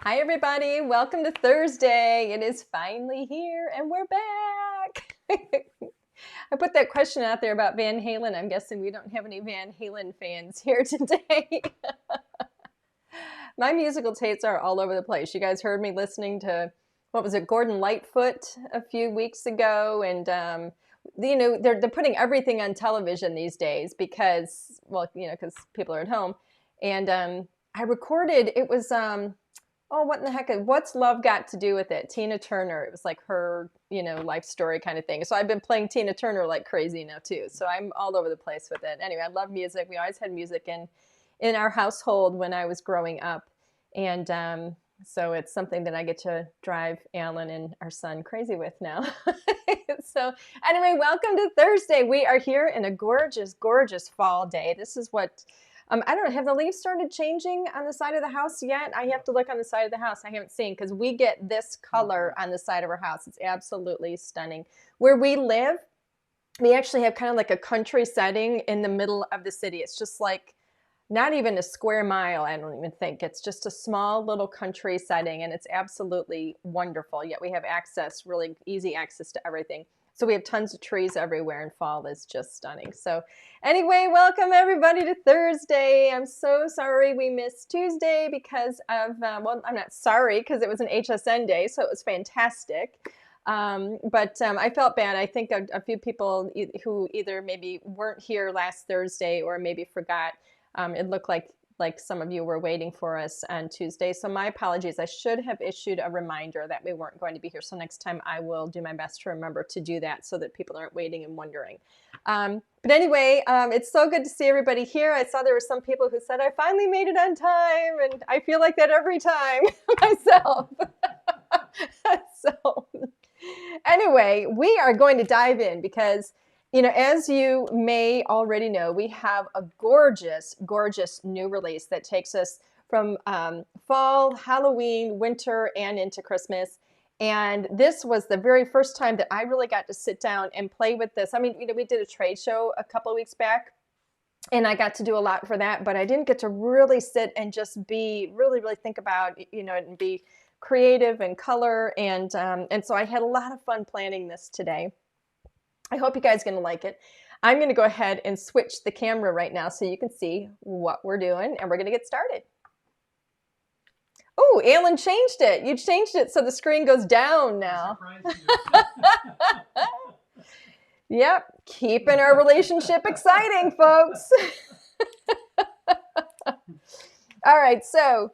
Hi everybody, welcome to Thursday. It is finally here and we're back. I put that question out there about Van Halen. I'm guessing we don't have any Van Halen fans here today. My musical tastes are all over the place. You guys heard me listening to, what was it, Gordon Lightfoot a few weeks ago, and they're putting everything on television these days because, well, because people are at home. And I recorded, it was oh, what in the heck? What's Love Got to Do with It? Tina Turner. It was like her, life story kind of thing. So I've been playing Tina Turner like crazy now too. So I'm all over the place with it. Anyway, I love music. We always had music in our household when I was growing up. And so it's something that I get to drive Alan and our son crazy with now. So anyway, welcome to Thursday. We are here in a gorgeous, gorgeous fall day. This is what... I don't know, have the leaves started changing on the side of the house yet? I have to look on the side of the house. I haven't seen, because we get this color on the side of our house. It's absolutely stunning. Where we live, we actually have kind of like a country setting in the middle of the city. It's just like not even a square mile, I don't even think. It's just a small little country setting, and it's absolutely wonderful. Yet we have access, really easy access to everything. So we have tons of trees everywhere, and fall is just stunning. So anyway, welcome everybody to Thursday. I'm so sorry we missed Tuesday because of, well, I'm not sorry because it was an HSN day, so it was fantastic. But I felt bad. I think a few people who either maybe weren't here last Thursday or maybe forgot, it looked like some of you were waiting for us on Tuesday. So my apologies. I should have issued a reminder that we weren't going to be here. So next time I will do my best to remember to do that so that people aren't waiting and wondering. But anyway, it's so good to see everybody here. I saw there were some people who said, I finally made it on time. And I feel like that every time myself. So anyway, we are going to dive in because as you may already know, we have a gorgeous, gorgeous new release that takes us from fall, Halloween, winter, and into Christmas. And this was the very first time that I really got to sit down and play with this. I mean, we did a trade show a couple of weeks back, and I got to do a lot for that, but I didn't get to really sit and just be really, really think about, and be creative and color. And so I had a lot of fun planning this today. I hope you guys are going to like it. I'm going to go ahead and switch the camera right now so you can see what we're doing, and we're going to get started. Oh, Alan changed it. You changed it so the screen goes down now. Yep, keeping our relationship exciting, folks. All right, so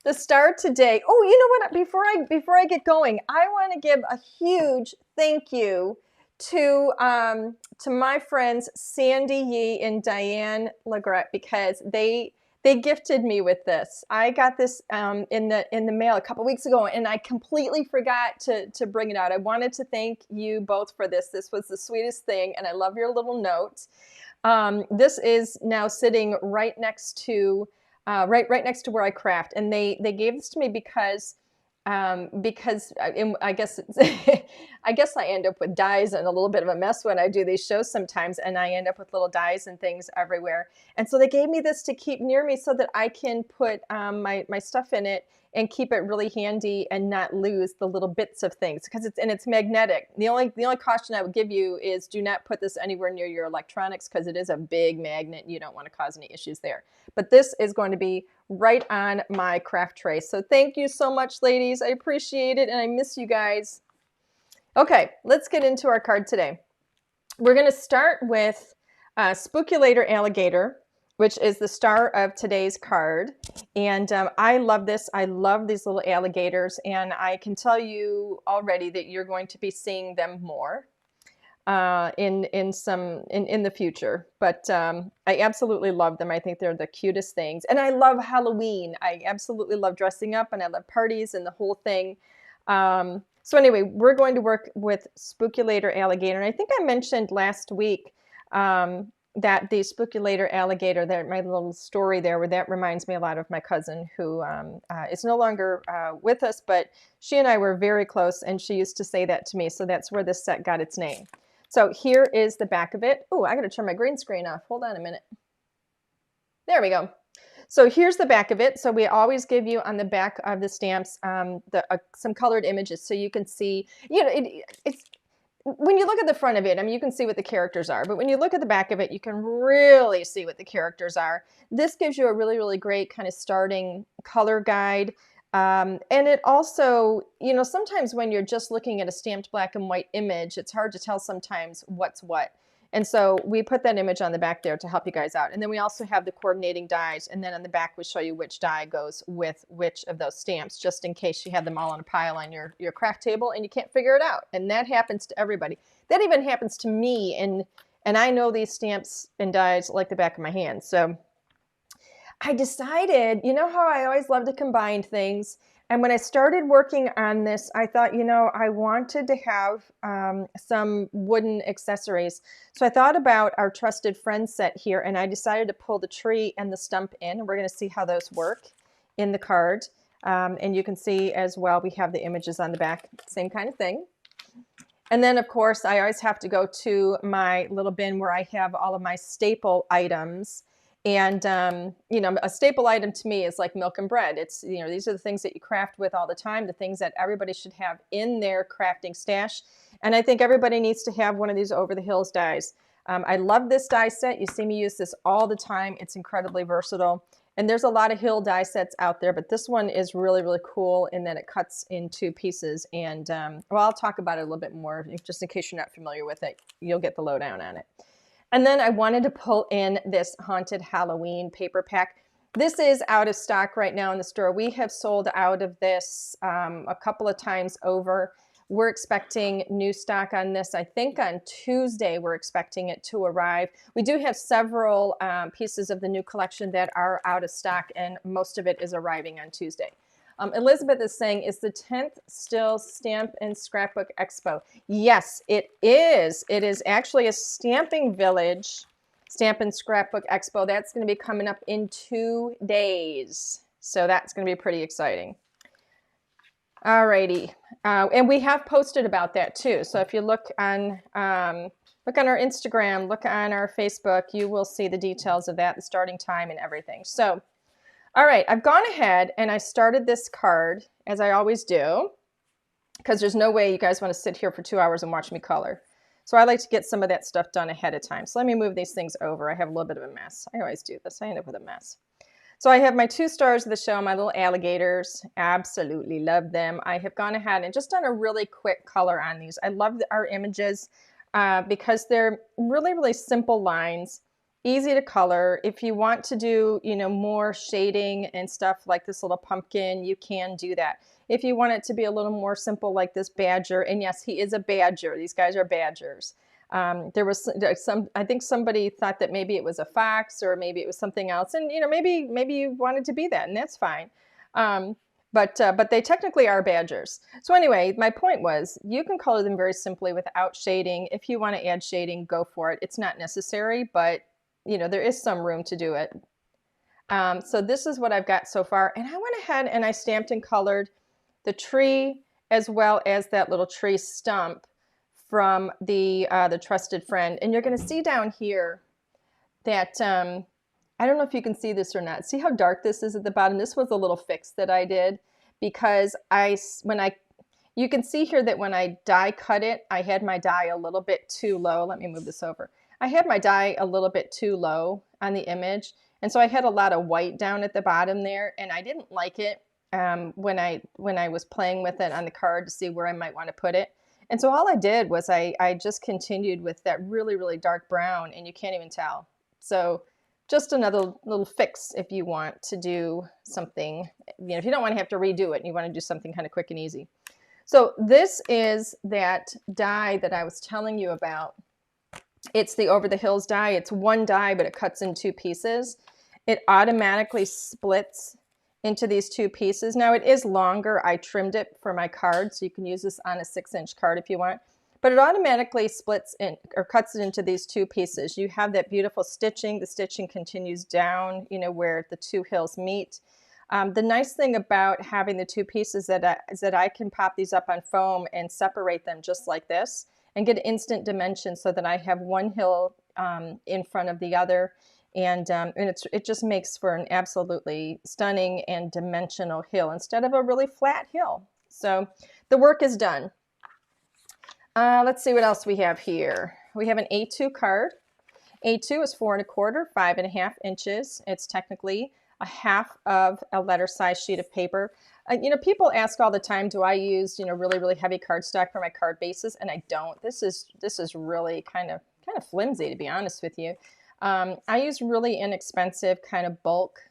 the star today. Oh, you know what? Before I get going, I want to give a huge thank you to my friends Sandy Yee and Diane Legrette, because they gifted me with this. I got this in the mail a couple weeks ago, and I completely forgot to bring it out. I wanted to thank you both for this. This was the sweetest thing, and I love your little note. This is now sitting right next to right next to where I craft, and they gave this to me because I guess I guess I end up with dies and a little bit of a mess when I do these shows sometimes, and I end up with little dies and things everywhere. And so they gave me this to keep near me so that I can put my stuff in it and keep it really handy and not lose the little bits of things, because it's magnetic. The only caution I would give you is do not put this anywhere near your electronics, because it is a big magnet. You don't want to cause any issues there. But this is going to be right on my craft tray. So thank you so much, ladies. I appreciate it, and I miss you guys. Okay, let's get into our card today. We're going to start with Spookulator Alligator, which is the star of today's card. And I love this. I love these little alligators, and I can tell you already that you're going to be seeing them more in the future. But I absolutely love them. I think they're the cutest things. And I love Halloween. I absolutely love dressing up, and I love parties and the whole thing. So anyway, we're going to work with Spookulator Alligator. And I think I mentioned last week that the Spookulator Alligator, that my little story there, where that reminds me a lot of my cousin, who is no longer with us, but she and I were very close, and she used to say that to me. So that's where this set got its name. So here is the back of it. Oh, I got to turn my green screen off. Hold on a minute. There we go. So here's the back of it. So we always give you on the back of the stamps some colored images so you can see, you know, it's when you look at the front of it, I mean, you can see what the characters are, but when you look at the back of it, you can really see what the characters are. This gives you a really, really great kind of starting color guide. And it also, you know, sometimes when you're just looking at a stamped black and white image, it's hard to tell sometimes what's what. And so we put that image on the back there to help you guys out. And then we also have the coordinating dies. And then on the back, we show you which die goes with which of those stamps, just in case you had them all in a pile on your craft table and you can't figure it out. And that happens to everybody. That even happens to me. And I know these stamps and dies like the back of my hand. So I decided, you know how I always love to combine things. And when I started working on this, I thought, you know, I wanted to have some wooden accessories. So I thought about our Trusted Friend set here, and I decided to pull the tree and the stump in. And we're going to see how those work in the card. And you can see as well, we have the images on the back, same kind of thing. And then, of course, I always have to go to my little bin where I have all of my staple items. And, you know, a staple item to me is like milk and bread. It's, you know, these are the things that you craft with all the time, the things that everybody should have in their crafting stash. And I think everybody needs to have one of these Over the Hills dies. I love this die set. You see me use this all the time. It's incredibly versatile. And there's a lot of Hill die sets out there, but this one is really, really cool in that it cuts in 2 pieces. And, well, I'll talk about it a little bit more, just in case you're not familiar with it. You'll get the lowdown on it. And then I wanted to pull in this Haunted Halloween paper pack. This is out of stock right now in the store. We have sold out of this a couple of times over. We're expecting new stock on this. I think on Tuesday we're expecting it to arrive. We do have several pieces of the new collection that are out of stock, and most of it is arriving on Tuesday. Elizabeth is saying, is the 10th still Stamp and Scrapbook Expo? Yes, it is. It is actually a Stamping Village Stamp and Scrapbook Expo. That's going to be coming up in 2 days. So that's going to be pretty exciting. Alrighty. And we have posted about that too. So if you look on our Instagram, look on our Facebook, you will see the details of that, the starting time and everything. So all right, I've gone ahead and I started this card, as I always do, because there's no way you guys want to sit here for 2 hours and watch me color. So I like to get some of that stuff done ahead of time. So let me move these things over. I have a little bit of a mess. I always do this. I end up with a mess. So I have my 2 stars of the show, my little alligators. Absolutely love them. I have gone ahead and just done a really quick color on these. I love our images because they're really, really simple lines. Easy to color. If you want to do, you know, more shading and stuff like this little pumpkin, you can do that. If you want it to be a little more simple like this badger, and yes, he is a badger. These guys are badgers. There was some, I think somebody thought that maybe it was a fox or maybe it was something else. And, you know, maybe you wanted to be that, and that's fine. But they technically are badgers. So anyway, my point was you can color them very simply without shading. If you want to add shading, go for it. It's not necessary, but you know, there is some room to do it. So this is what I've got so far. And I went ahead and I stamped and colored the tree as well as that little tree stump from the Trusted Friend. And you're going to see down here that, I don't know if you can see this or not. See how dark this is at the bottom? This was a little fix that I did because you can see here that when I die cut it, I had my die a little bit too low. Let me move this over. I had my die a little bit too low on the image, and so I had a lot of white down at the bottom there, and I didn't like it when I was playing with it on the card to see where I might want to put it. And so all I did was I just continued with that really, really dark brown, and you can't even tell. So just another little fix if you want to do something, you know, if you don't want to have to redo it and you want to do something kind of quick and easy. So this is that die that I was telling you about. It's the Over the Hills die. It's one die, but it cuts in 2 pieces. It automatically splits into these 2 pieces. Now it is longer. I trimmed it for my card, so you can use this on a 6-inch card if you want. But it automatically splits in or cuts it into these 2 pieces. You have that beautiful stitching. The stitching continues down, you know, where the 2 hills meet. The nice thing about having the 2 pieces is that I can pop these up on foam and separate them just like this and get instant dimension so that I have one hill in front of the other. And it just makes for an absolutely stunning and dimensional hill instead of a really flat hill. So the work is done. Let's see what else we have here. We have an A2 card. A2 is 4 1/4, 5.5 inches. It's technically a half of a letter size sheet of paper. You know, people ask all the time, do I use, you know, really, really heavy cardstock for my card bases? And I don't. This is really kind of flimsy, to be honest with you. I use really inexpensive kind of bulk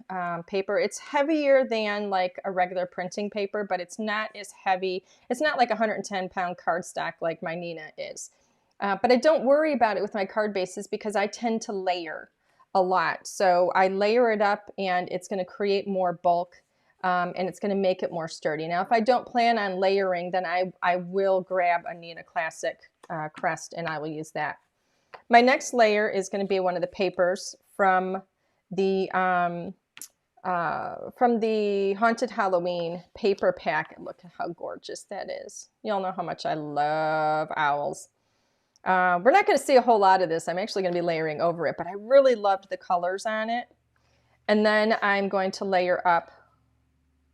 paper. It's heavier than like a regular printing paper, but it's not as heavy. It's not like 110-pound cardstock like my Nina is. But I don't worry about it with my card bases because I tend to layer a lot. So I layer it up and it's going to create more bulk and it's going to make it more sturdy. Now, if I don't plan on layering, then I will grab a Nina Classic crest and I will use that. My next layer is going to be one of the papers from the Haunted Halloween paper pack. Look at how gorgeous that is. You all know how much I love owls. We're not going to see a whole lot of this. I'm actually going to be layering over it, but I really loved the colors on it. And then I'm going to layer up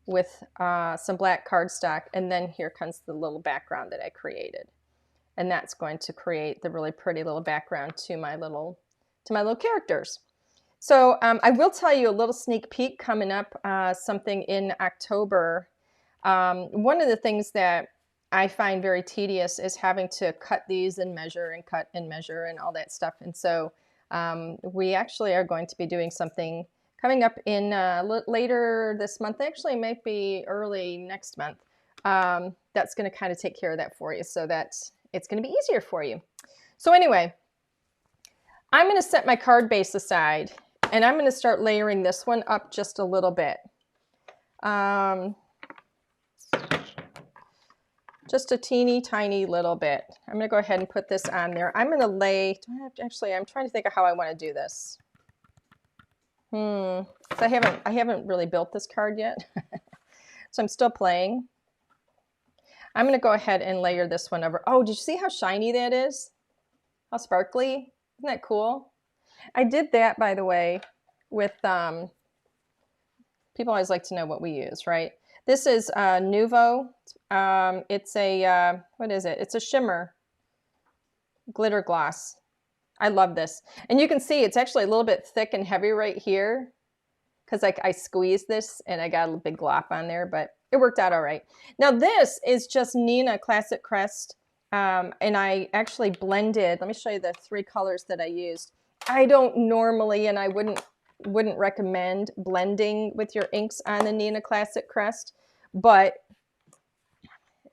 with some black cardstock. And then here comes the little background that I created. And that's going to create the really pretty little background to my little characters. So I will tell you a little sneak peek coming up, something in October. One of the things that I find very tedious is having to cut these and measure and cut and measure and all that stuff. And so we actually are going to be doing something coming up in later this month. Actually, it might be early next month. That's going to kind of take care of that for you so that it's going to be easier for you. So anyway, I'm going to set my card base aside and I'm going to start layering this one up just a little bit. Just a teeny tiny little bit. I'm going to go ahead and put this on there. I'm going to lay, actually, I'm trying to think of how I want to do this. So I haven't really built this card yet. So I'm still playing. I'm going to go ahead and layer this one over. Oh, did you see how shiny that is? How sparkly? Isn't that cool? I did that, by the way, with, people always like to know what we use, right? This is Nuvo. It's a, what is it? It's a shimmer glitter gloss. I love this. And you can see it's actually a little bit thick and heavy right here because I squeezed this and I got a big glop on there, but it worked out all right. Now this is just Nina Classic Crest. And I actually blended, let me show you the 3 colors that I used. I don't normally, and I wouldn't recommend blending with your inks on the Nina Classic Crest, but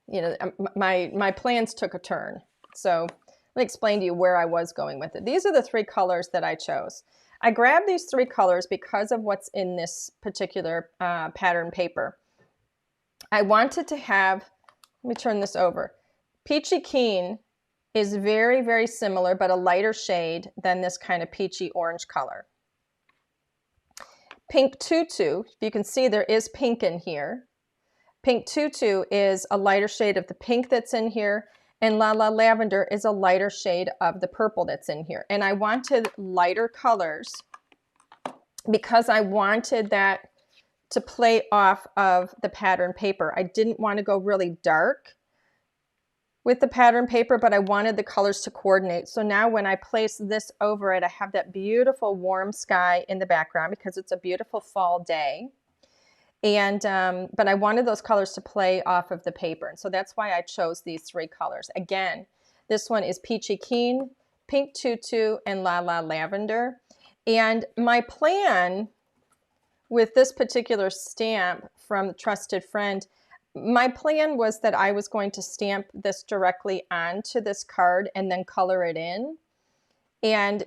you know, my plans took a turn. So let me explain to you where I was going with it. These are the 3 colors that I chose. I grabbed these 3 colors because of what's in this particular pattern paper. I wanted to have, let me turn this over. Peachy Keen is very, very similar, but a lighter shade than this kind of peachy orange color. Pink Tutu, you can see there is pink in here. Pink Tutu is a lighter shade of the pink that's in here, and La La Lavender is a lighter shade of the purple that's in here. And I wanted lighter colors because I wanted that to play off of the pattern paper. I didn't want to go really dark with the pattern paper, but I wanted the colors to coordinate. So now when I place this over it, I have that beautiful warm sky in the background because it's a beautiful fall day. And, but I wanted those colors to play off of the paper. And so that's why I chose these 3 colors. Again, this one is Peachy Keen, Pink Tutu, and La La Lavender. And my plan with this particular stamp from Trusted Friend, my plan was that I was going to stamp this directly onto this card and then color it in. And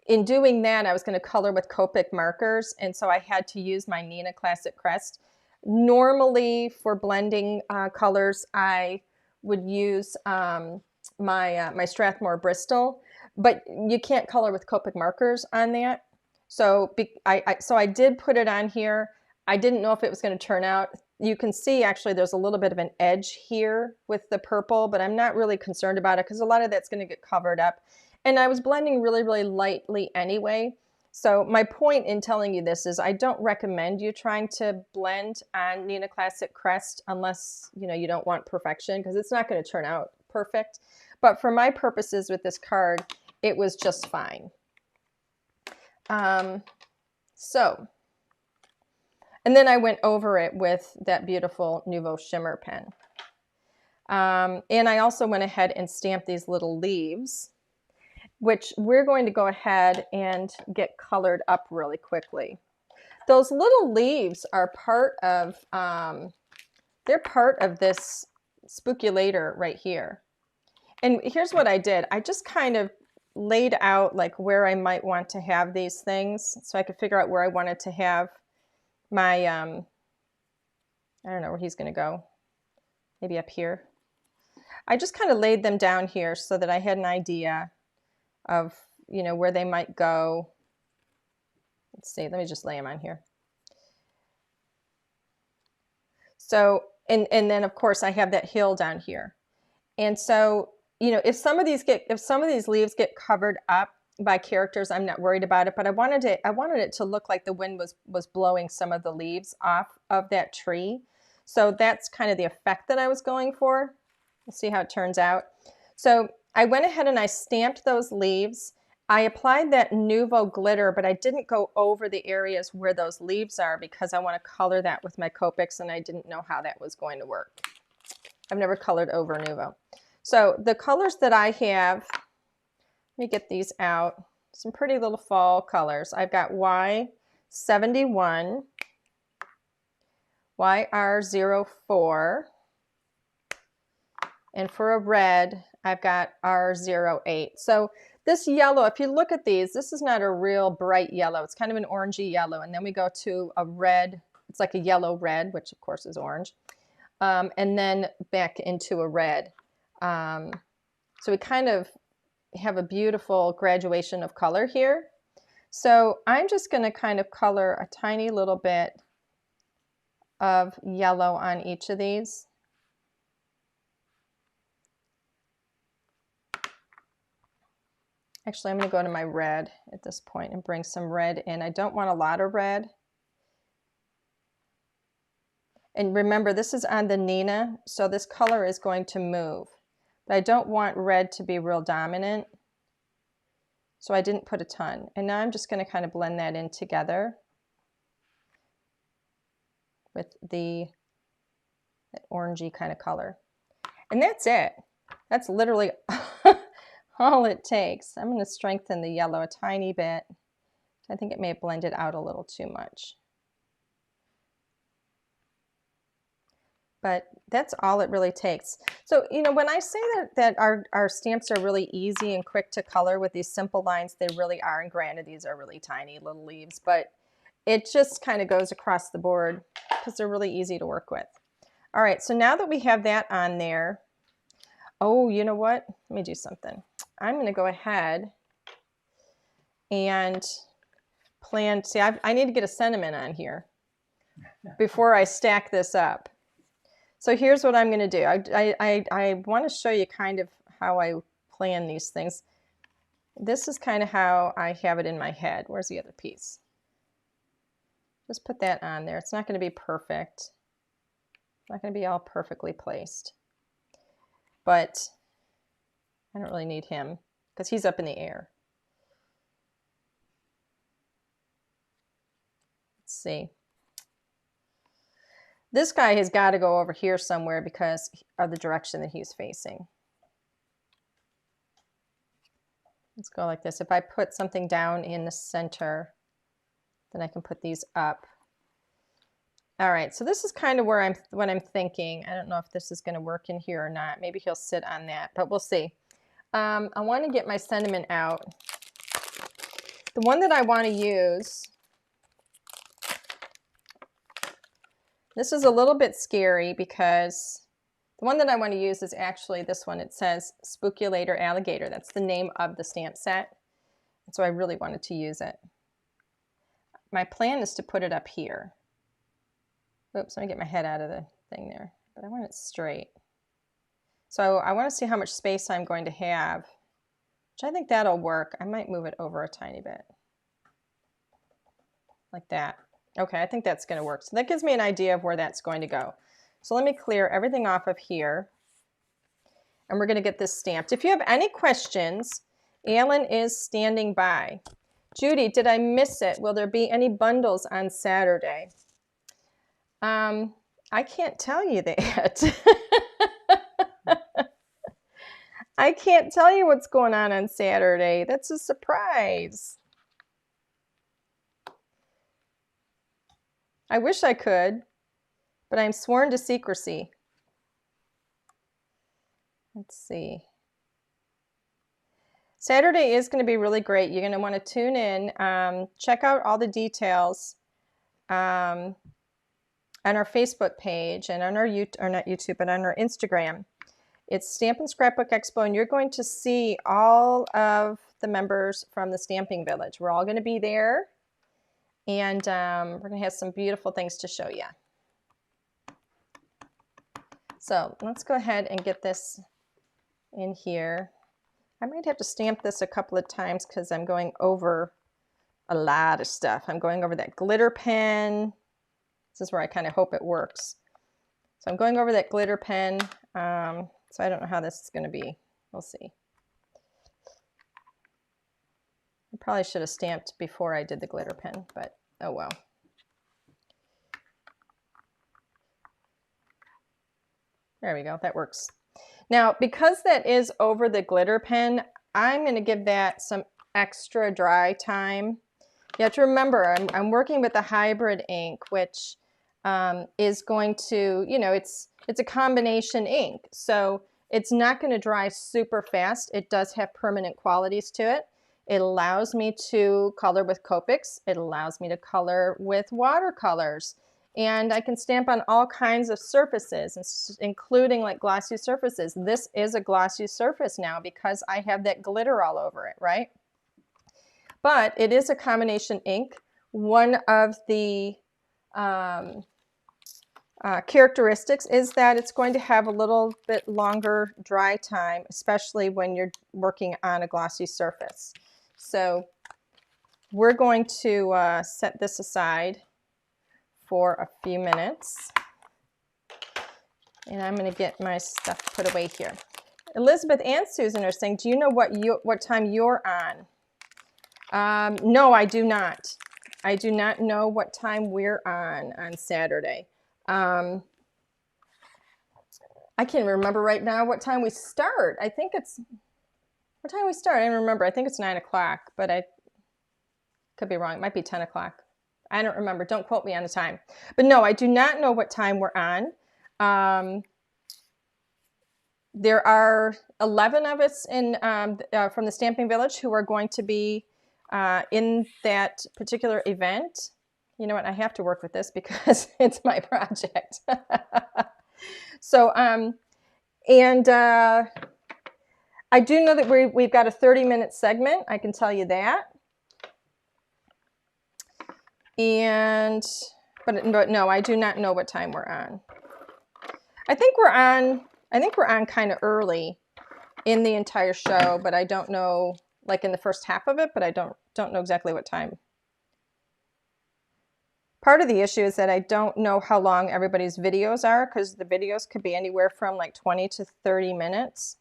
in doing that, I was going to color with Copic markers, and so I had to use my Nina Classic Crest. Normally, for blending colors, I would use my Strathmore Bristol, but you can't color with Copic markers on that. So I did put it on here. I didn't know if it was going to turn out. You can see actually there's a little bit of an edge here with the purple, but I'm not really concerned about it because a lot of that's going to get covered up. And I was blending really, really lightly anyway. So my point in telling you this is I don't recommend you trying to blend on Neenah Classic Crest unless, you know, you don't want perfection, because it's not going to turn out perfect. But for my purposes with this card, it was just fine. So, and then I went over it with that beautiful Nuvo Shimmer pen. And I also went ahead and stamped these little leaves, which we're going to go ahead and get colored up really quickly. Those little leaves are part of, they're part of this spookulator right here. And here's what I did. I just kind of laid out like where I might want to have these things so I could figure out where I wanted to have my, I don't know where he's going to go. Maybe up here. I just kind of laid them down here so that I had an idea of, you know, where they might go. Let's see, let me just lay them on here. So, and then of course I have that hill down here. And so, you know, if some of these leaves get covered up by characters, I'm not worried about it, but I wanted it to look like the wind was blowing some of the leaves off of that tree. So that's kind of the effect that I was going for. We'll see how it turns out. So I went ahead and I stamped those leaves. I applied that Nuvo glitter, but I didn't go over the areas where those leaves are because I want to color that with my Copics, and I didn't know how that was going to work. I've never colored over Nuvo. So the colors that I have, let me get these out. Some pretty little fall colors. I've got Y71, YR04, and for a red, I've got R08. So this yellow, if you look at these, this is not a real bright yellow. It's kind of an orangey yellow. And then we go to a red. It's like a yellow red, which of course is orange. And then back into a red. So we kind of have a beautiful graduation of color here. So I'm just going to kind of color a tiny little bit of yellow on each of these. Actually, I'm going to go to my red at this point and bring some red in. I don't want a lot of red. And remember, this is on the Neenah, so this color is going to move. But I don't want red to be real dominant, so I didn't put a ton. And now I'm just going to kind of blend that in together with that orangey kind of color. And that's it. That's literally all it takes. I'm going to strengthen the yellow a tiny bit. I think it may have blended out a little too much. But that's all it really takes. So, you know, when I say that our stamps are really easy and quick to color with these simple lines, they really are. And granted, these are really tiny little leaves, but it just kind of goes across the board because they're really easy to work with. All right, so now that we have that on there, oh, you know what? Let me do something. I'm going to go ahead and plan. See, I need to get a sentiment on here before I stack this up. So here's what I'm going to do. I want to show you kind of how I plan these things. This is kind of how I have it in my head. Where's the other piece? Just put that on there. It's not going to be perfect. It's not going to be all perfectly placed. But I don't really need him because he's up in the air. Let's see. This guy has got to go over here somewhere because of the direction that he's facing. Let's go like this. If I put something down in the center, then I can put these up. All right, so this is kind of where what I'm thinking. I don't know if this is going to work in here or not. Maybe he'll sit on that, but we'll see. I want to get my sentiment out. The one that I want to use, this is a little bit scary because the one that I want to use is actually this one. It says Spookulator Alligator. That's the name of the stamp set. And so I really wanted to use it. My plan is to put it up here. Oops, let me get my head out of the thing there. But I want it straight. So I want to see how much space I'm going to have, which I think that'll work. I might move it over a tiny bit. like that. Okay, I think that's going to work. So that gives me an idea of where that's going to go. So let me clear everything off of here. And we're going to get this stamped. If you have any questions, Alan is standing by. Judy, did I miss it? Will there be any bundles on Saturday? I can't tell you that. I can't tell you what's going on Saturday. That's a surprise. I wish I could, but I'm sworn to secrecy. Let's see. Saturday is going to be really great. You're going to want to tune in, check out all the details on our Facebook page and on our not YouTube, but on our Instagram. It's Stamp and Scrapbook Expo, and you're going to see all of the members from the Stamping Village. We're all going to be there, and we're going to have some beautiful things to show you. So let's go ahead and get this in here. I might have to stamp this a couple of times because I'm going over a lot of stuff. I'm going over that glitter pen. This is where I kind of hope it works. So I'm going over that glitter pen. So I don't know how this is going to be. We'll see. I probably should have stamped before I did the glitter pen, but oh well. There we go. That works. Now, because that is over the glitter pen, I'm going to give that some extra dry time. You have to remember, I'm working with a hybrid ink, which is going to, you know, it's a combination ink. So it's not going to dry super fast. It does have permanent qualities to it. It allows me to color with Copics. It allows me to color with watercolors. And I can stamp on all kinds of surfaces, including like glossy surfaces. This is a glossy surface now because I have that glitter all over it, right? But it is a combination ink. One of the characteristics is that it's going to have a little bit longer dry time, especially when you're working on a glossy surface. So we're going to set this aside for a few minutes. And I'm going to get my stuff put away here. Elizabeth and Susan are saying, do you know what time you're on? No, I do not. I do not know what time we're on Saturday. I can't remember right now what time we start. I think it's, what time we start? I don't remember. I think it's 9 o'clock, but I could be wrong. It might be 10 o'clock. I don't remember. Don't quote me on the time. But no, I do not know what time we're on. There are 11 of us from the Stamping Village who are going to be in that particular event. You know what? I have to work with this because it's my project. So, I do know that we've got a 30-minute segment. I can tell you that. But no, I do not know what time we're on. I think we're on kind of early in the entire show, but I don't know, like in the first half of it, but I don't know exactly what time. Part of the issue is that I don't know how long everybody's videos are, because the videos could be anywhere from like 20 to 30 minutes.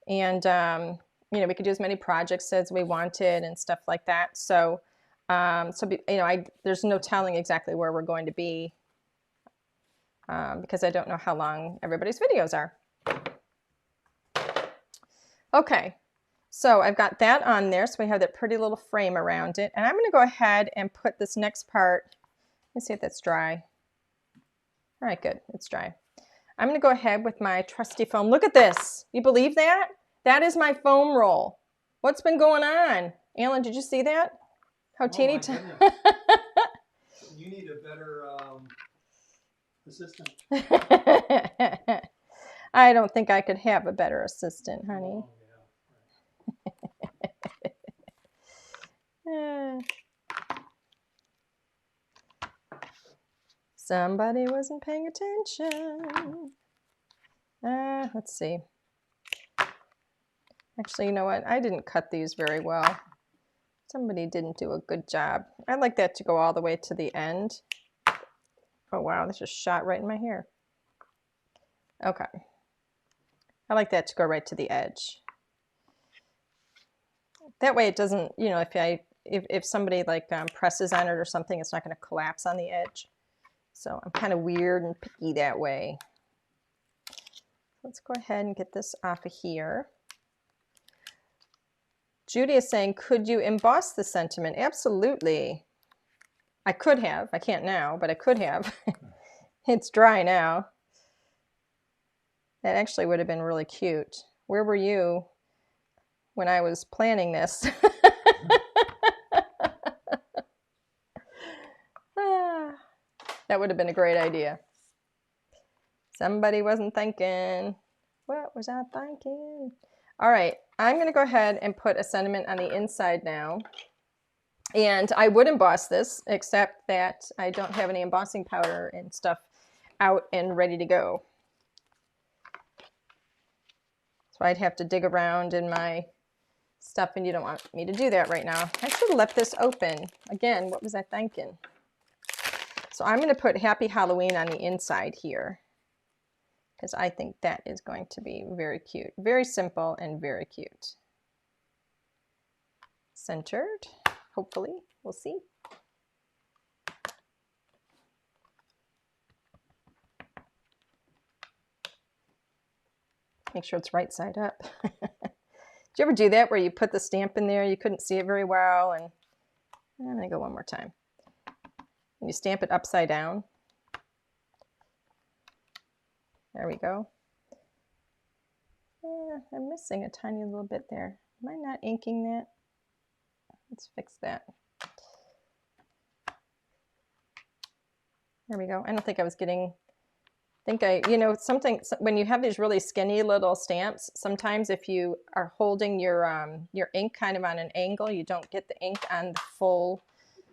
And, you know, we could do as many projects as we wanted and stuff like that. So, you know, there's no telling exactly where we're going to be because I don't know how long everybody's videos are. Okay, so I've got that on there. So we have that pretty little frame around it. And I'm going to go ahead and put this next part. Let me see if that's dry. All right, good. It's dry. I'm going to go ahead with my trusty foam. Look at this. You believe that? That is my foam roll. What's been going on? Alan, did you see that? How teeny tiny. You need a better assistant. I don't think I could have a better assistant, honey. Oh, yeah. Somebody wasn't paying attention. Let's see. Actually, you know what? I didn't cut these very well. Somebody didn't do a good job. I'd like that to go all the way to the end. Oh wow, this just shot right in my hair. Okay. I like that to go right to the edge. That way it doesn't, you know, if somebody like presses on it or something, it's not going to collapse on the edge. So I'm kind of weird and picky that way. Let's go ahead and get this off of here. Judy is saying, could you emboss the sentiment? Absolutely. I could have. I can't now, but I could have. It's dry now. That actually would have been really cute. Where were you when I was planning this? That would have been a great idea. Somebody wasn't thinking. What was I thinking? All right, I'm going to go ahead and put a sentiment on the inside now. And I would emboss this, except that I don't have any embossing powder and stuff out and ready to go. So I'd have to dig around in my stuff, and you don't want me to do that right now. I should have left this open. Again, what was I thinking? So I'm going to put Happy Halloween on the inside here, because I think that is going to be very cute. Very simple and very cute. Centered, hopefully. We'll see. Make sure it's right side up. Did you ever do that where you put the stamp in there, you couldn't see it very well? And I'm going to go one more time. And you stamp it upside down. There we go. Yeah, I'm missing a tiny little bit there. Am I not inking that? Let's fix that. There we go. I don't think I was getting, you know, something, when you have these really skinny little stamps, sometimes if you are holding your ink kind of on an angle, you don't get the ink on the full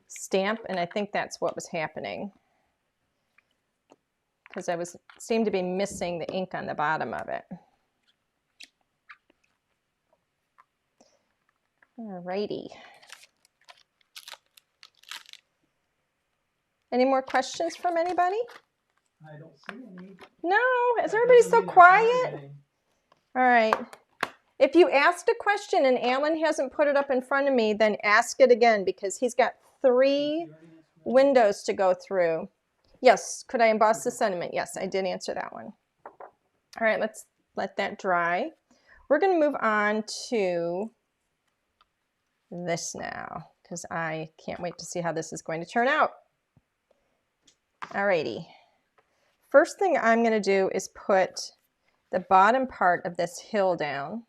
stamp, and I think that's what was happening, because I seemed to be missing the ink on the bottom of it. Alrighty. Any more questions from anybody? I don't see any. No, is everybody so quiet? All right. If you asked a question and Alan hasn't put it up in front of me, then ask it again, because he's got 3 windows to go through. Yes, could I emboss the sentiment? Yes, I did answer that one. All right, let's let that dry. We're going to move on to this now, because I can't wait to see how this is going to turn out. All righty. First thing I'm going to do is put the bottom part of this hill down.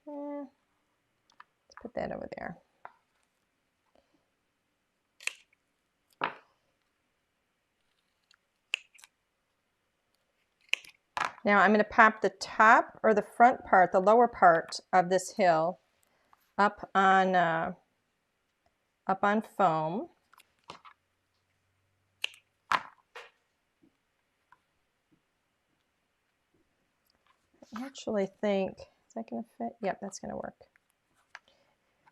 Let's put that over there. Now I'm going to pop the top or the front part, the lower part of this hill up on foam. I actually think, is that going to fit? Yep, that's going to work.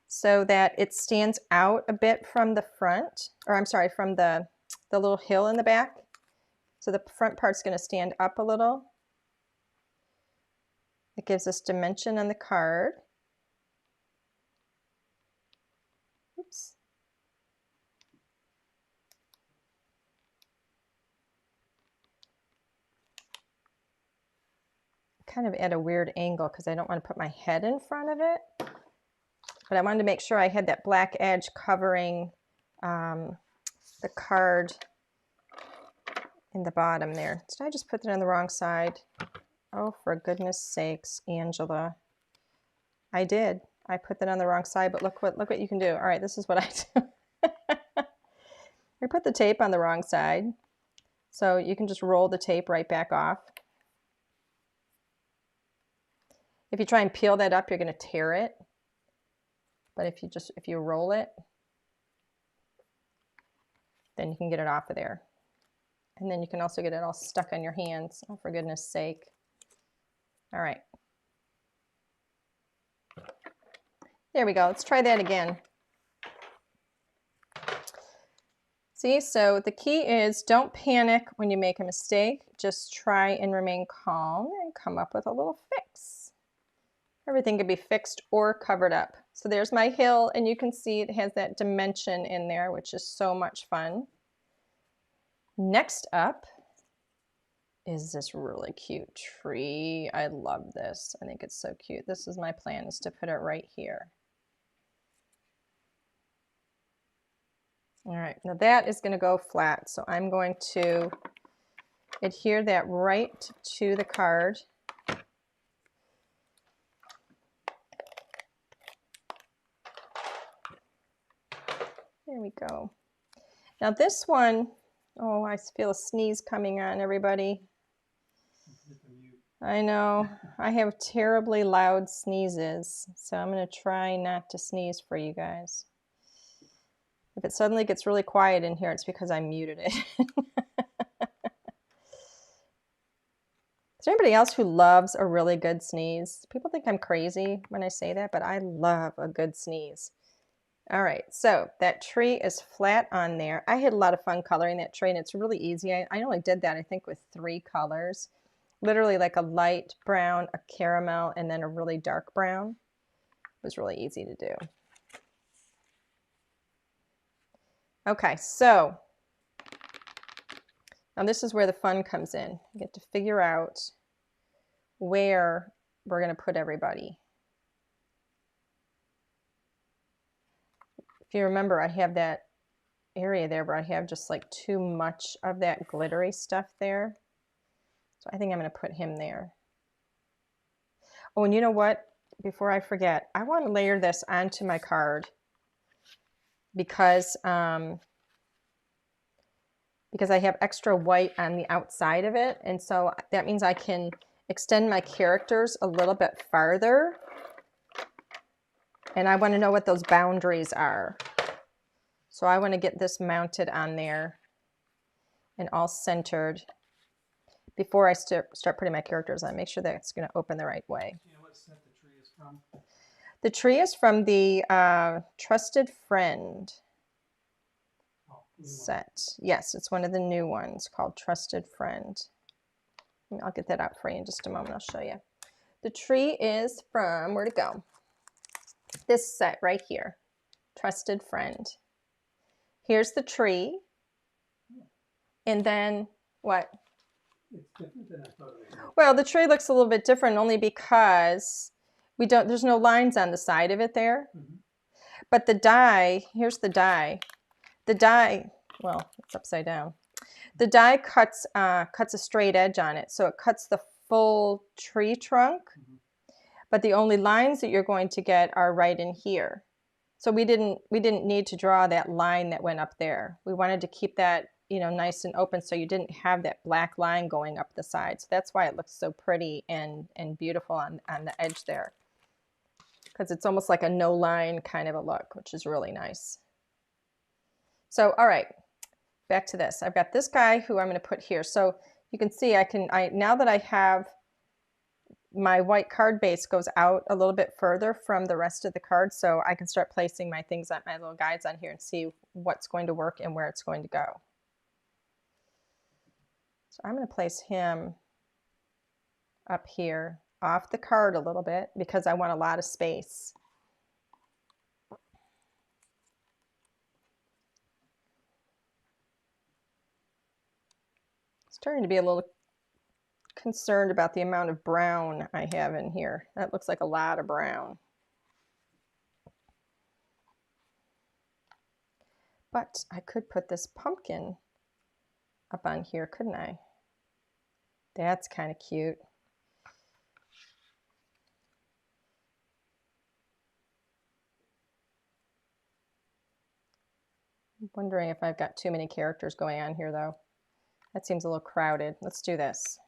So that it stands out a bit from the front, or I'm sorry, from the little hill in the back. So the front part's going to stand up a little. It gives us dimension on the card. Oops. Kind of at a weird angle because I don't want to put my head in front of it, but I wanted to make sure I had that black edge covering the card in the bottom there. Did I just put that on the wrong side? Oh, for goodness sakes, Angela. I did. I put that on the wrong side, but look what you can do. All right, this is what I do. I put the tape on the wrong side, so you can just roll the tape right back off. If you try and peel that up, you're going to tear it. But if you roll it, then you can get it off of there. And then you can also get it all stuck on your hands. Oh, for goodness sake. All right. There we go. Let's try that again. See, so the key is don't panic when you make a mistake. Just try and remain calm and come up with a little fix. Everything can be fixed or covered up. So there's my hill, and you can see it has that dimension in there, which is so much fun. Next up is this really cute tree. I love this. I think it's so cute. This is my plan, is to put it right here. All right, now that is going to go flat. So I'm going to adhere that right to the card. There we go. Now this one, oh, I feel a sneeze coming on, everybody. I know, I have terribly loud sneezes, so I'm going to try not to sneeze for you guys. If it suddenly gets really quiet in here, it's because I muted it. Is there anybody else who loves a really good sneeze? People think I'm crazy when I say that, but I love a good sneeze. All right, so that tree is flat on there. I had a lot of fun coloring that tree, and it's really easy. I only did that, I think, with 3 colors. Literally like a light brown, a caramel, and then a really dark brown. It was really easy to do. Okay, so now this is where the fun comes in. You get to figure out where we're going to put everybody. If you remember, I have that area there where I have just like too much of that glittery stuff there. So I think I'm going to put him there. Oh, and you know what? Before I forget, I want to layer this onto my card because I have extra white on the outside of it. And so that means I can extend my characters a little bit farther. And I want to know what those boundaries are. So I want to get this mounted on there and all centered before I start putting my characters on. Make sure that it's going to open the right way. Do you know what set the tree is from? The tree is from the Trusted Friend set. Yes, it's one of the new ones called Trusted Friend. I'll get that out for you in just a moment. I'll show you. The tree is from, where'd it go? This set right here, Trusted Friend. Here's the tree. And then what? It's different than I thought it was. Well, the tree looks a little bit different only because there's no lines on the side of it there. Mm-hmm. But the die, here's the die. The die, well, it's upside down. The die cuts a straight edge on it. So it cuts the full tree trunk. Mm-hmm. But the only lines that you're going to get are right in here. So we didn't need to draw that line that went up there. We wanted to keep that, nice and open so you didn't have that black line going up the side. So that's why it looks so pretty and beautiful on the edge there. Because it's almost like a no line kind of a look, which is really nice. So, all right, back to this. I've got this guy who I'm going to put here. So you can see now that I have my white card base goes out a little bit further from the rest of the card, so I can start placing my things on my little guides on here and see what's going to work and where it's going to go. So I'm going to place him up here off the card a little bit because I want a lot of space. Starting to be a little concerned about the amount of brown I have in here. That looks like a lot of brown. But I could put this pumpkin up on here, couldn't I? That's kind of cute. I'm wondering if I've got too many characters going on here though. That seems a little crowded. Let's do this.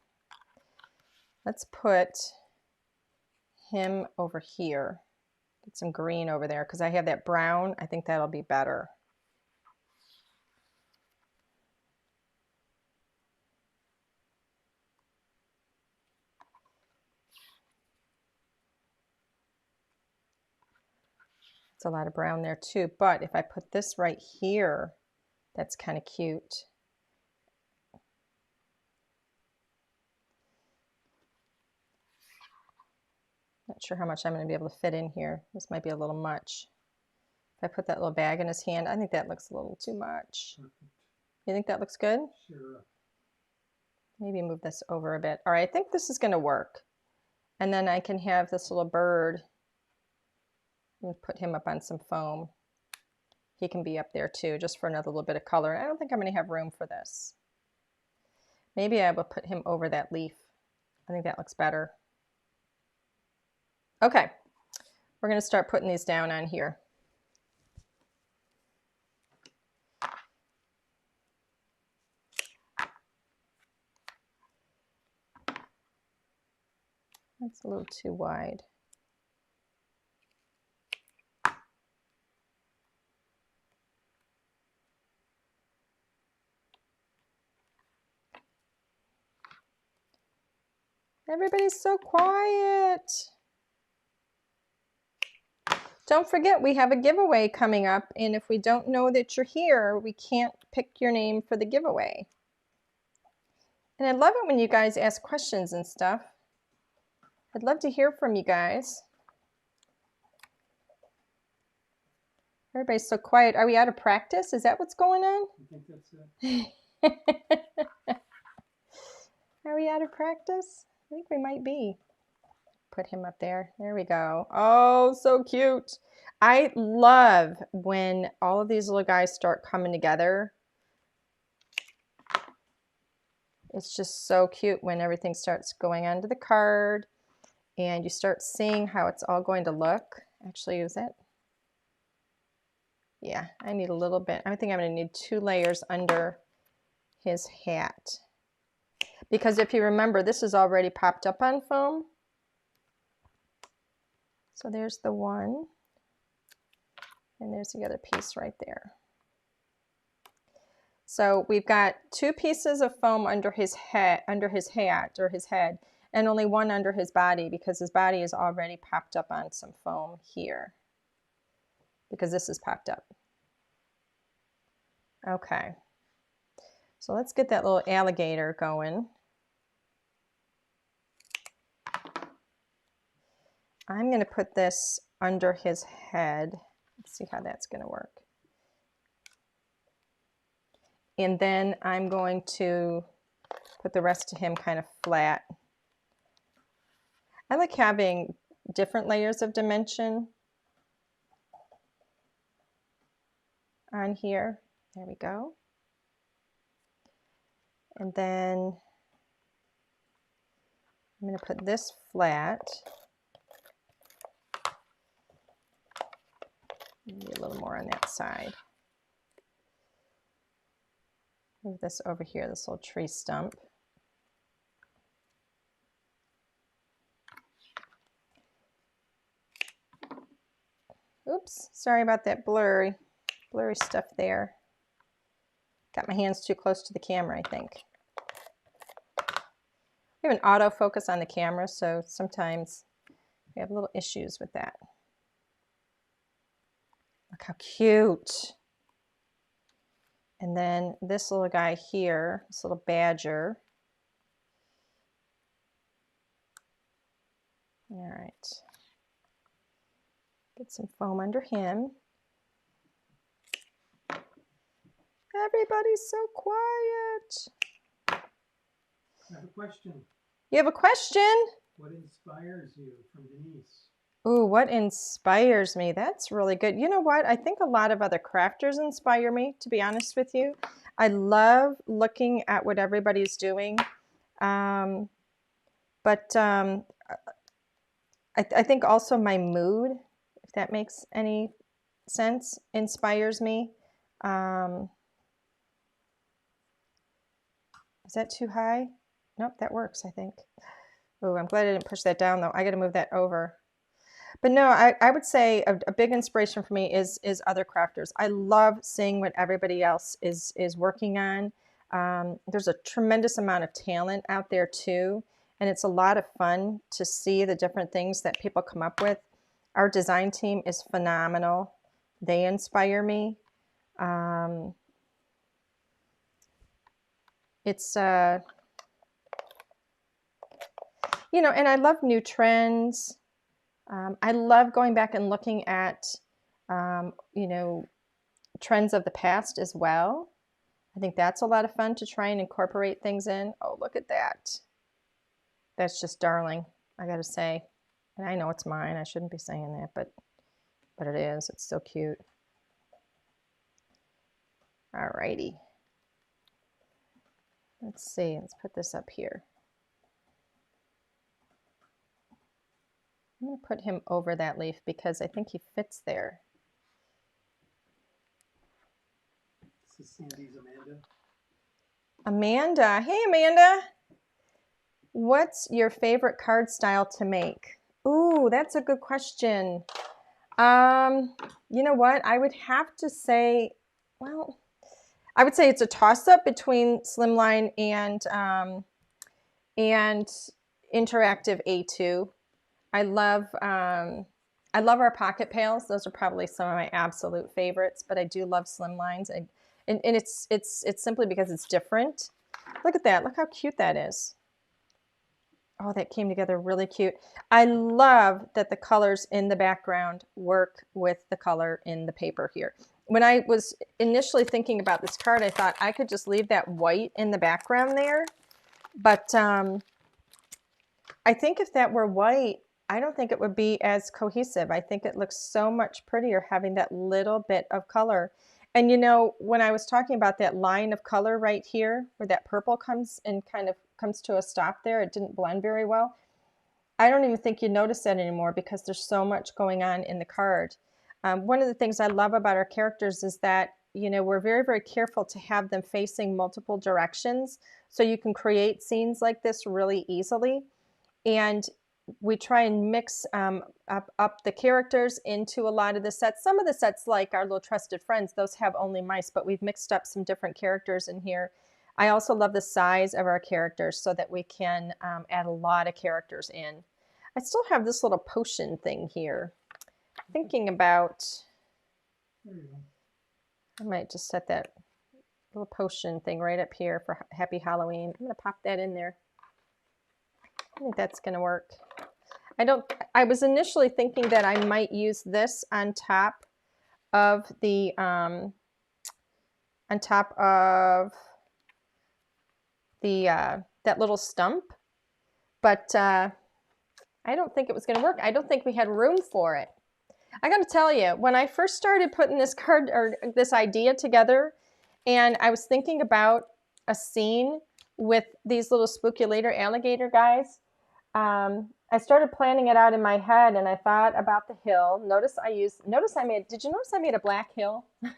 Let's put him over here. Get some green over there because I have that brown. I think that'll be better. It's a lot of brown there too, but if I put this right here, that's kind of cute. Not sure how much I'm going to be able to fit in here. This might be a little much. If I put that little bag in his hand, I think that looks a little too much. Perfect. You think that looks good? Sure. Maybe move this over a bit. All right, I think this is going to work. And then I can have this little bird and put him up on some foam. He can be up there too, just for another little bit of color. I don't think I'm going to have room for this. Maybe I will put him over that leaf. I think that looks better. Okay, we're going to start putting these down on here. That's a little too wide. Everybody's so quiet. Don't forget, we have a giveaway coming up, and if we don't know that you're here, we can't pick your name for the giveaway. And I love it when you guys ask questions and stuff. I'd love to hear from you guys. Everybody's so quiet. Are we out of practice? Is that what's going on? I think that's it. Are we out of practice? I think we might be. Put him up there. There we go. Oh, so cute. I love when all of these little guys start coming together. It's just so cute when everything starts going onto the card and you start seeing how it's all going to look. Actually, is that? Yeah, I need a little bit. I think I'm going to need 2 layers under his hat. Because if you remember, this is already popped up on foam. So there's the one, and there's the other piece right there. So we've got 2 pieces of foam under his hat, or his head, and only 1 under his body because his body is already popped up on some foam here. Because this is popped up. Okay. So let's get that little alligator going. I'm going to put this under his head. Let's see how that's going to work. And then I'm going to put the rest of him kind of flat. I like having different layers of dimension on here. There we go. And then I'm going to put this flat. Maybe a little more on that side. Move this over here, this little tree stump. Oops, sorry about that blurry stuff there. Got my hands too close to the camera, I think. We have an autofocus on the camera, so sometimes we have little issues with that. Look how cute. And then this little guy here, this little badger. All right. Get some foam under him. Everybody's so quiet. I have a question. You have a question? What inspires you? From Denise. Ooh, what inspires me? That's really good. You know what? I think a lot of other crafters inspire me, to be honest with you. I love looking at what everybody's doing. I think also my mood, if that makes any sense, inspires me. Is that too high? Nope, that works, I think. Oh, I'm glad I didn't push that down, though. I got to move that over. But no, I would say a big inspiration for me is other crafters. I love seeing what everybody else is working on. There's a tremendous amount of talent out there too, and it's a lot of fun to see the different things that people come up with. Our design team is phenomenal. They inspire me. It's, you know, and I love new trends. I love going back and looking at, you know, trends of the past as well. I think that's a lot of fun to try and incorporate things in. Oh, look at that. That's just darling, I gotta say. And I know it's mine. I shouldn't be saying that, but it is. It's so cute. All righty. Let's see. Let's put this up here. I'm going to put him over that leaf because I think he fits there. This is Sandy's Amanda. Amanda. Hey, Amanda. What's your favorite card style to make? Ooh, that's a good question. You know what? I would have to say, well, I would say it's a toss-up between Slimline and Interactive A2. I love our pocket pails. Those are probably some of my absolute favorites, but I do love Slimlines. And it's simply because it's different. Look at that. Look how cute that is. Oh, that came together really cute. I love that the colors in the background work with the color in the paper here. When I was initially thinking about this card, I thought I could just leave that white in the background there. But I think if that were white, I don't think it would be as cohesive. I think it looks so much prettier having that little bit of color. And you know, when I was talking about that line of color right here, where that purple comes and kind of comes to a stop there, it didn't blend very well. I don't even think you notice that anymore because there's so much going on in the card. One of the things I love about our characters is that, you know, we're very, very careful to have them facing multiple directions so you can create scenes like this really easily. And we try and mix up the characters into a lot of the sets. Some of the sets, like our Little Trusted Friends, those have only mice, but we've mixed up some different characters in here. I also love the size of our characters so that we can add a lot of characters in. I still have this little potion thing here. Thinking about, I might just set that little potion thing right up here for Happy Halloween. I'm going to pop that in there. I think that's going to work. I was initially thinking that I might use this on top of the, that little stump, but I don't think it was going to work. I don't think we had room for it. I got to tell you, when I first started putting this card or this idea together, and I was thinking about a scene with these little Spookulator alligator guys, I started planning it out in my head, and I thought about the hill. Did you notice I made a black hill? Yeah.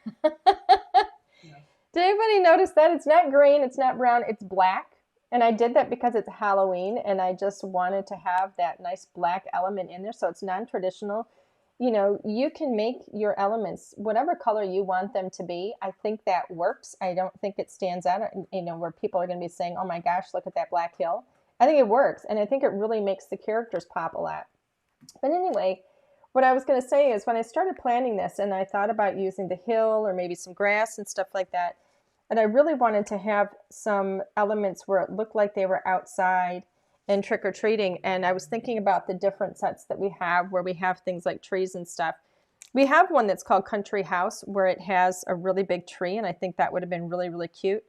Did anybody notice that? It's not green, it's not brown, it's black. And I did that because it's Halloween, and I just wanted to have that nice black element in there, so it's non-traditional. You know, you can make your elements whatever color you want them to be. I think that works. I don't think it stands out, you know, where people are going to be saying, oh my gosh, look at that black hill. I think it works, and I think it really makes the characters pop a lot. But anyway, what I was going to say is when I started planning this and I thought about using the hill or maybe some grass and stuff like that, and I really wanted to have some elements where it looked like they were outside and trick-or-treating, and I was thinking about the different sets that we have where we have things like trees and stuff. We have one that's called Country House where it has a really big tree, and I think that would have been really, really cute.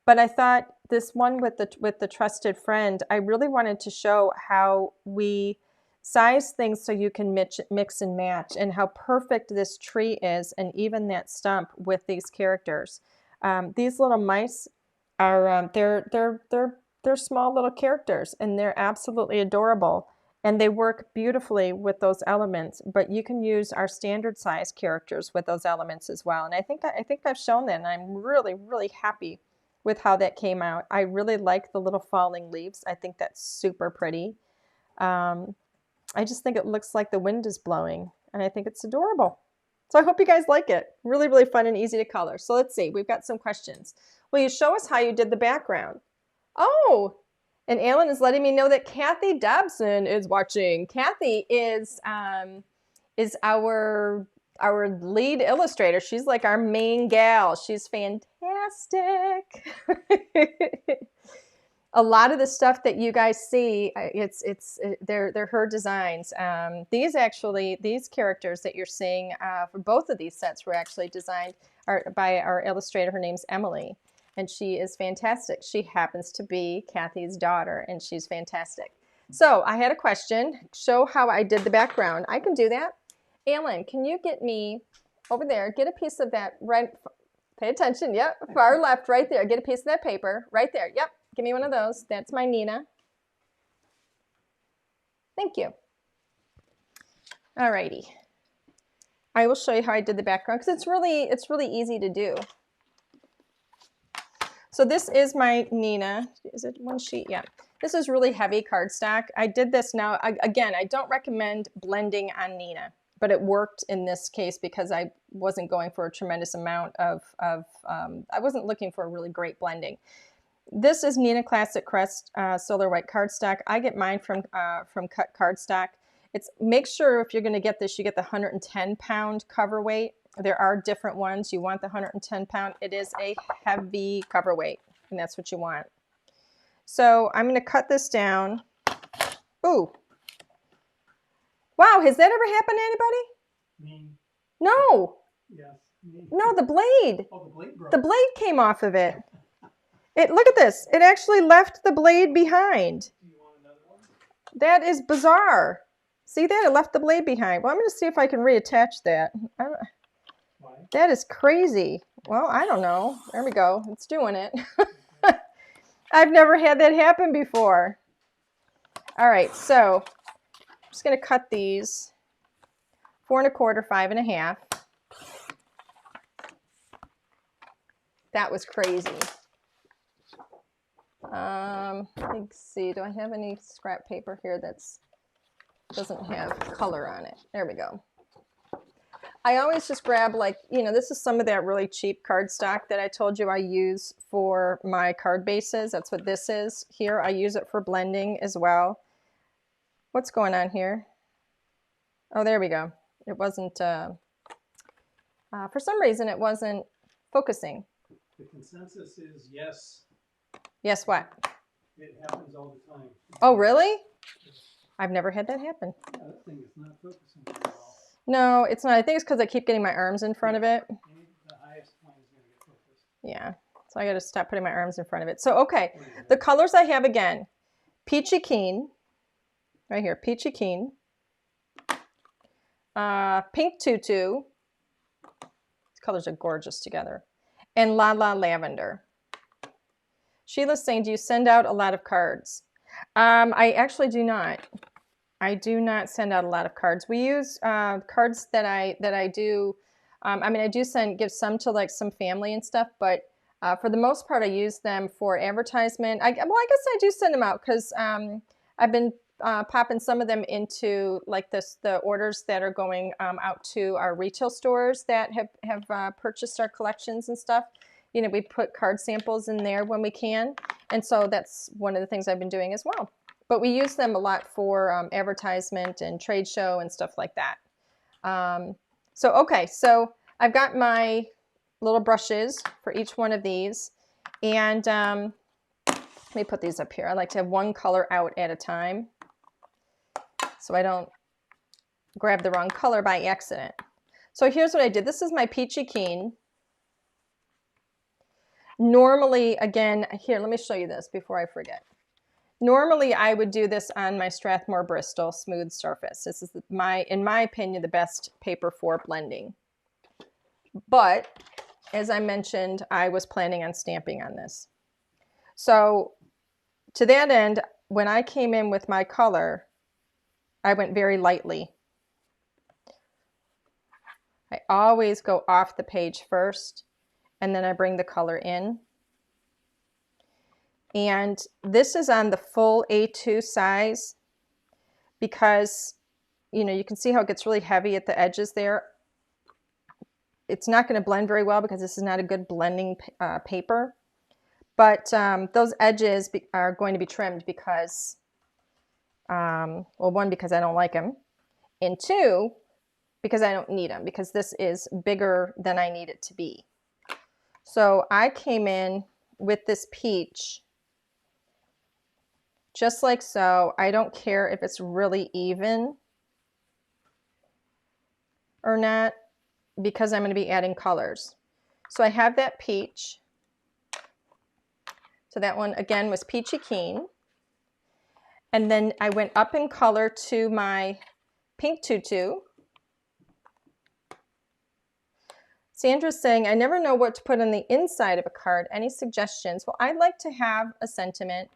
But I thought this one with the Trusted Friend, I really wanted to show how we size things so you can mix and match, and how perfect this tree is, and even that stump with these characters. These little mice are they're small little characters, and they're absolutely adorable, and they work beautifully with those elements. But you can use our standard size characters with those elements as well. And I think I've shown that, and I'm really, really happy with how that came out. I really like the little falling leaves. I think that's super pretty. I just think it looks like the wind is blowing, and I think it's adorable. So I hope you guys like it. Really, really fun and easy to color. So let's see, we've got some questions. Will you show us how you did the background? Oh, and Alan is letting me know that Kathy Dobson is watching. Kathy is is our lead illustrator. She's like our main gal. She's fantastic. A lot of the stuff that you guys see, they're her designs. These characters that you're seeing for both of these sets were actually designed by our illustrator. Her name's Emily, and she is fantastic. She happens to be Kathy's daughter, and she's fantastic. So I had a question. Show how I did the background. I can do that. Alan, can you get me over there? Get a piece of that right. Pay attention. Yep, far left, right there. Get a piece of that paper right there. Yep. Give me one of those. That's my Nina. Thank you. All righty. I will show you how I did the background because it's really easy to do. So this is my Nina. Is it one sheet? Yeah. This is really heavy cardstock. I did this now. Again, I don't recommend blending on Nina, but it worked in this case because I wasn't going for a tremendous amount of I wasn't looking for a really great blending. This is Nina Classic Crest Solar White cardstock. I get mine from Cut Cardstock. Make sure if you're going to get this, you get the 110-pound cover weight. There are different ones. You want the 110-pound. It is a heavy cover weight, and that's what you want. So I'm going to cut this down. Ooh. Wow, has that ever happened to anybody? Me. No. Yes. Me. No, the blade. Oh, the blade broke. The blade came off of it. Look at this. It actually left the blade behind. Do you want another one? That is bizarre. See that? It left the blade behind. Well, I'm going to see if I can reattach that. Why? That is crazy. Well, I don't know. There we go. It's doing it. I've never had that happen before. All right, so I'm just going to cut these 4 1/4, 5 1/2. That was crazy. Let's see, do I have any scrap paper here that's doesn't have color on it? There we go. I always just grab, like, this is some of that really cheap cardstock that I told you I use for my card bases. That's what this is here. I use it for blending as well. What's going on here? Oh, there we go. It wasn't, for some reason it wasn't focusing. The consensus is yes. Yes, what? It happens all the time. Oh, really? I've never had that happen. That thing is not focusing very well. No, it's not. I think it's because I keep getting my arms in front of it. The highest point is going to get focused. Yeah. So I got to stop putting my arms in front of it. So, okay. The colors I have again. Peachy Keen. Right here. Peachy Keen. Pink Tutu. These colors are gorgeous together. And La La Lavender. Sheila's saying, do you send out a lot of cards? I actually do not. I do not send out a lot of cards. We use cards that I do. I mean, I do give some to like some family and stuff, but for the most part, I use them for advertisement. Well, I guess I do send them out because I've been popping some of them into like the orders that are going out to our retail stores that have purchased our collections and stuff. We put card samples in there when we can. And so that's one of the things I've been doing as well. But we use them a lot for advertisement and trade show and stuff like that. Okay, so I've got my little brushes for each one of these. And let me put these up here. I like to have one color out at a time so I don't grab the wrong color by accident. So here's what I did. This is my Peachy Keen. Normally, again, here, let me show you this before I forget. Normally, I would do this on my Strathmore Bristol smooth surface. This is in my opinion, the best paper for blending. But, as I mentioned, I was planning on stamping on this. So, to that end, when I came in with my color, I went very lightly. I always go off the page first, and then I bring the color in. And this is on the full A2 size because, you can see how it gets really heavy at the edges there. It's not going to blend very well because this is not a good blending paper. But those edges are going to be trimmed because, well, one, because I don't like them. And two, because I don't need them, because this is bigger than I need it to be. So I came in with this peach, just like so. I don't care if it's really even or not, because I'm going to be adding colors. So I have that peach. So that one again was Peachy Keen. And then I went up in color to my pink tutu. Sandra's saying, I never know what to put on the inside of a card. Any suggestions? Well, I'd like to have a sentiment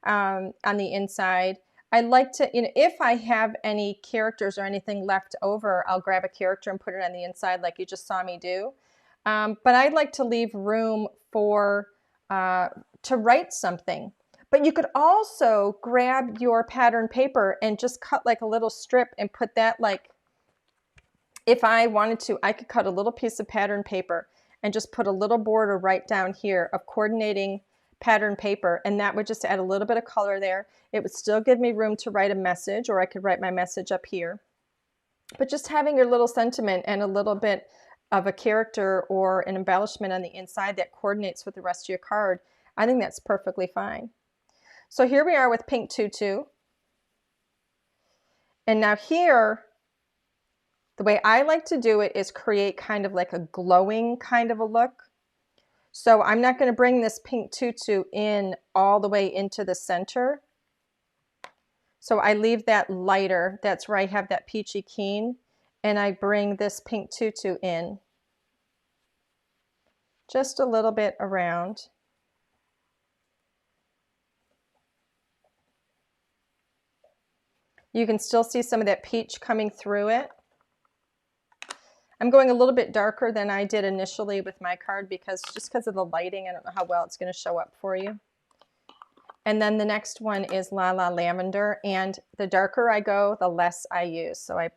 on the inside. I'd like to, if I have any characters or anything left over, I'll grab a character and put it on the inside like you just saw me do. But I'd like to leave room for, to write something. But you could also grab your pattern paper and just cut like a little strip and put that, like, if I wanted to, I could cut a little piece of pattern paper and just put a little border right down here of coordinating pattern paper, and that would just add a little bit of color there. It would still give me room to write a message, or I could write my message up here. But just having your little sentiment and a little bit of a character or an embellishment on the inside that coordinates with the rest of your card, I think that's perfectly fine. So here we are with pink tutu. And now here, the way I like to do it is create kind of like a glowing kind of a look. So I'm not going to bring this pink tutu in all the way into the center. So I leave that lighter. That's where I have that Peachy Keen. And I bring this pink tutu in just a little bit around. You can still see some of that peach coming through it. I'm going a little bit darker than I did initially with my card because of the lighting. I don't know how well it's going to show up for you. And then the next one is La La Lavender, and the darker I go, the less I use. So I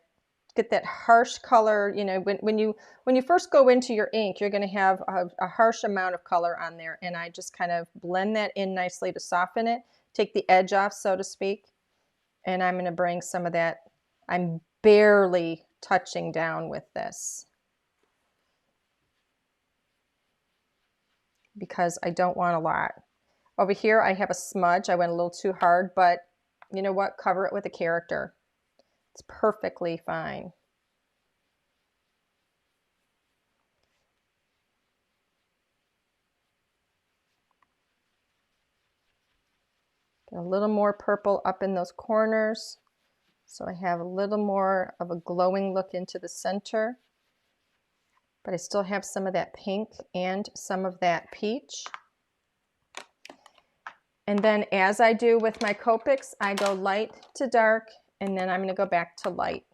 get that harsh color. When you first go into your ink, you're going to have a harsh amount of color on there, and I just kind of blend that in nicely to soften it, take the edge off, so to speak. And I'm going to bring some of that. I'm barely touching down with this because I don't want a lot. Over here I have a smudge. I went a little too hard, but you know what? Cover it with a character. It's perfectly fine. Get a little more purple up in those corners. So I have a little more of a glowing look into the center, but I still have some of that pink and some of that peach. And then as I do with my Copics, I go light to dark, and then I'm going to go back to light.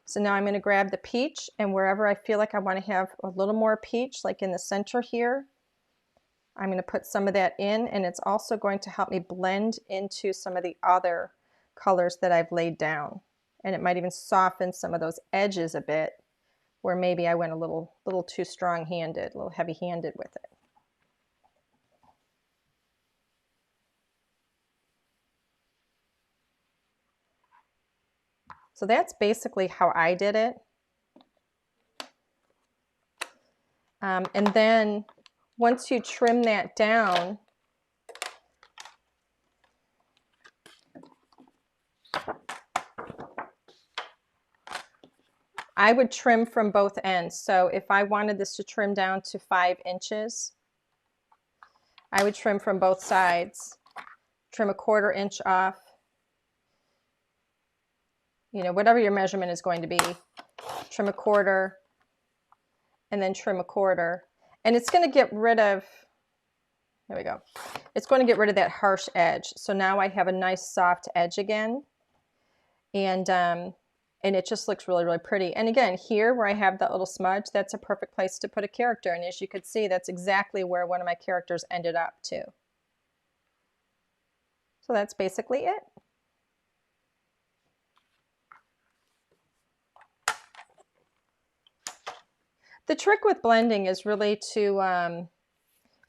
So now I'm going to grab the peach, and wherever I feel like I want to have a little more peach, like in the center here, I'm going to put some of that in, and it's also going to help me blend into some of the other colors that I've laid down. And it might even soften some of those edges a bit where maybe I went a little too strong-handed, a little heavy-handed with it. So that's basically how I did it. And then once you trim that down, I would trim from both ends. So if I wanted this to trim down to 5 inches, I would trim from both sides, trim a 1/4 inch off. Whatever your measurement is going to be, trim a 1/4 and then trim a 1/4. And it's going to get rid of, there we go. It's going to get rid of that harsh edge. So now I have a nice soft edge again. And it just looks really, really pretty. And again, here where I have that little smudge, that's a perfect place to put a character. And as you could see, that's exactly where one of my characters ended up too. So that's basically it. The trick with blending is really to,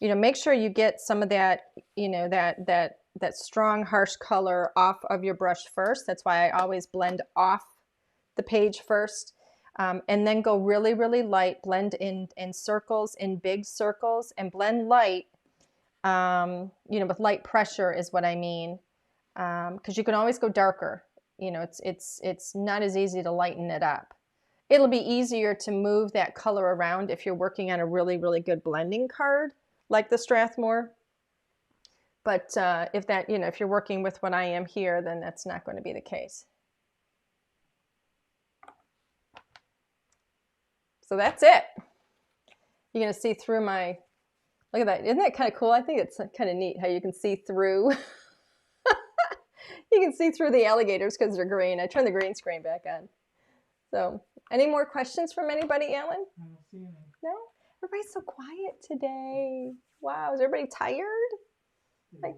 make sure you get some of that, that strong, harsh color off of your brush first. That's why I always blend off the page first. And then go really, really light, blend in circles, in big circles, and blend light, with light pressure is what I mean. Because you can always go darker. It's not as easy to lighten it up. It'll be easier to move that color around if you're working on a really, really good blending card, like the Strathmore. But if you're working with what I am here, then that's not going to be the case. So that's it. You're going to see through my, look at that. Isn't that kind of cool? I think it's kind of neat how you can see through. You can see through the alligators because they're green. I turned the green screen back on. So, any more questions from anybody, Alan? I don't see any. No? Everybody's so quiet today. Wow, is everybody tired? They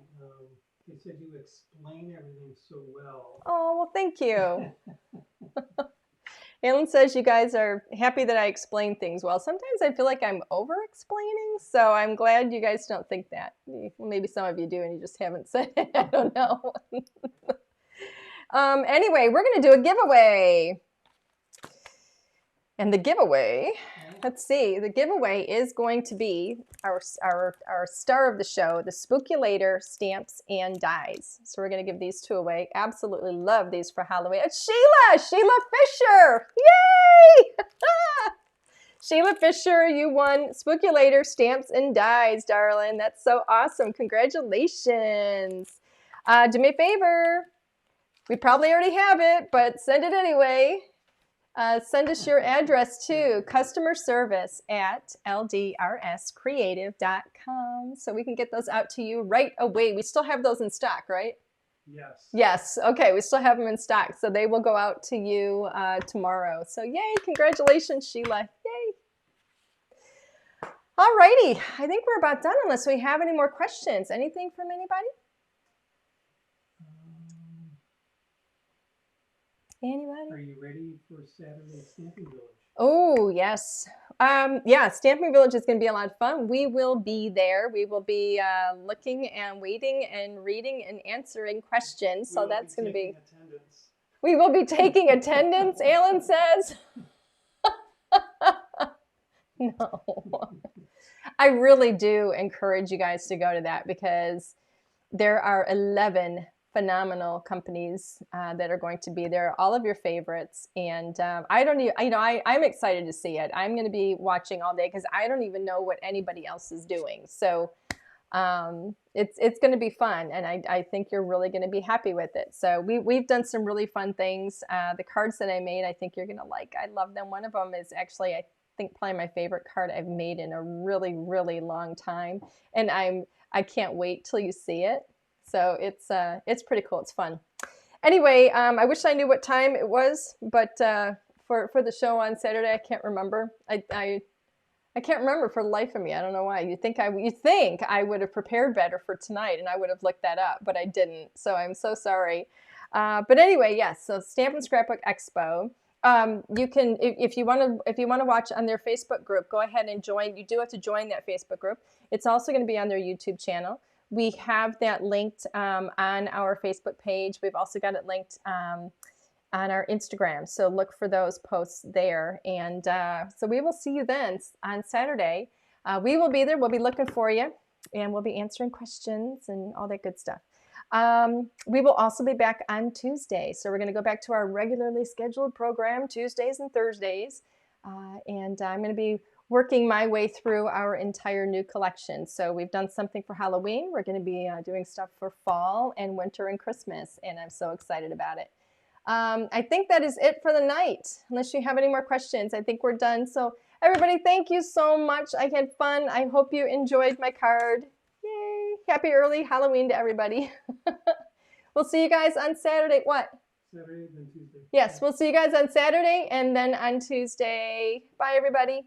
said you explain everything so well. Oh, well, thank you. Alan says you guys are happy that I explain things well. Sometimes I feel like I'm over-explaining, so I'm glad you guys don't think that. Well, maybe some of you do and you just haven't said it. I don't know. Anyway, we're going to do a giveaway. And the giveaway, let's see, the giveaway is going to be our star of the show, the Spookulator stamps and dies. So we're going to give these two away. Absolutely love these for Halloween. It's Sheila Fisher. Yay! Sheila Fisher, you won Spookulator stamps and dies, darling. That's so awesome. Congratulations. Do me a favor. We probably already have it, but send it anyway. Send us your address to customerservice@ldrscreative.com so we can get those out to you right away. We still have those in stock, right? Yes. Yes. Okay. We still have them in stock. So they will go out to you tomorrow. So yay. Congratulations, Sheila. Yay. All righty. I think we're about done unless we have any more questions. Anything from anybody? Anybody? Are you ready for Saturday Stamping Village? Oh, yes. Yeah, Stamping Village is going to be a lot of fun. We will be there. We will be looking and waiting and reading and answering questions. So that's going to be... attendance. We will be taking attendance, Alan says. No. I really do encourage you guys to go to that because there are 11 phenomenal companies that are going to be there, all of your favorites, and I don't even, I'm excited to see it. I'm going to be watching all day because I don't even know what anybody else is doing. So it's going to be fun, and I think you're really going to be happy with it. So we've done some really fun things. The cards that I made, I think you're going to like. I love them. One of them is actually, I think, probably my favorite card I've made in a really, really long time, and I can't wait till you see it. So it's pretty cool. It's fun. Anyway, I wish I knew what time it was, but for the show on Saturday, I can't remember. I can't remember for the life of me. I don't know why. You think I would have prepared better for tonight, and I would have looked that up, but I didn't. So I'm so sorry. But anyway, yes. So Stamp and Scrapbook Expo. You can, if you want to watch on their Facebook group, go ahead and join. You do have to join that Facebook group. It's also going to be on their YouTube channel. We have that linked on our Facebook page. We've also got it linked on our Instagram. So look for those posts there. And so we will see you then on Saturday. We will be there. We'll be looking for you. And we'll be answering questions and all that good stuff. We will also be back on Tuesday. So we're going to go back to our regularly scheduled program, Tuesdays and Thursdays. And I'm going to be working my way through our entire new collection. So we've done something for Halloween. We're going to be doing stuff for fall and winter and Christmas, and I'm so excited about it. I think that is it for the night. Unless you have any more questions, I think we're done. So everybody, thank you so much. I had fun. I hope you enjoyed my card. Yay! Happy early Halloween to everybody. We'll see you guys on Saturday. What? Saturday, then Tuesday. Yes, we'll see you guys on Saturday and then on Tuesday. Bye, everybody.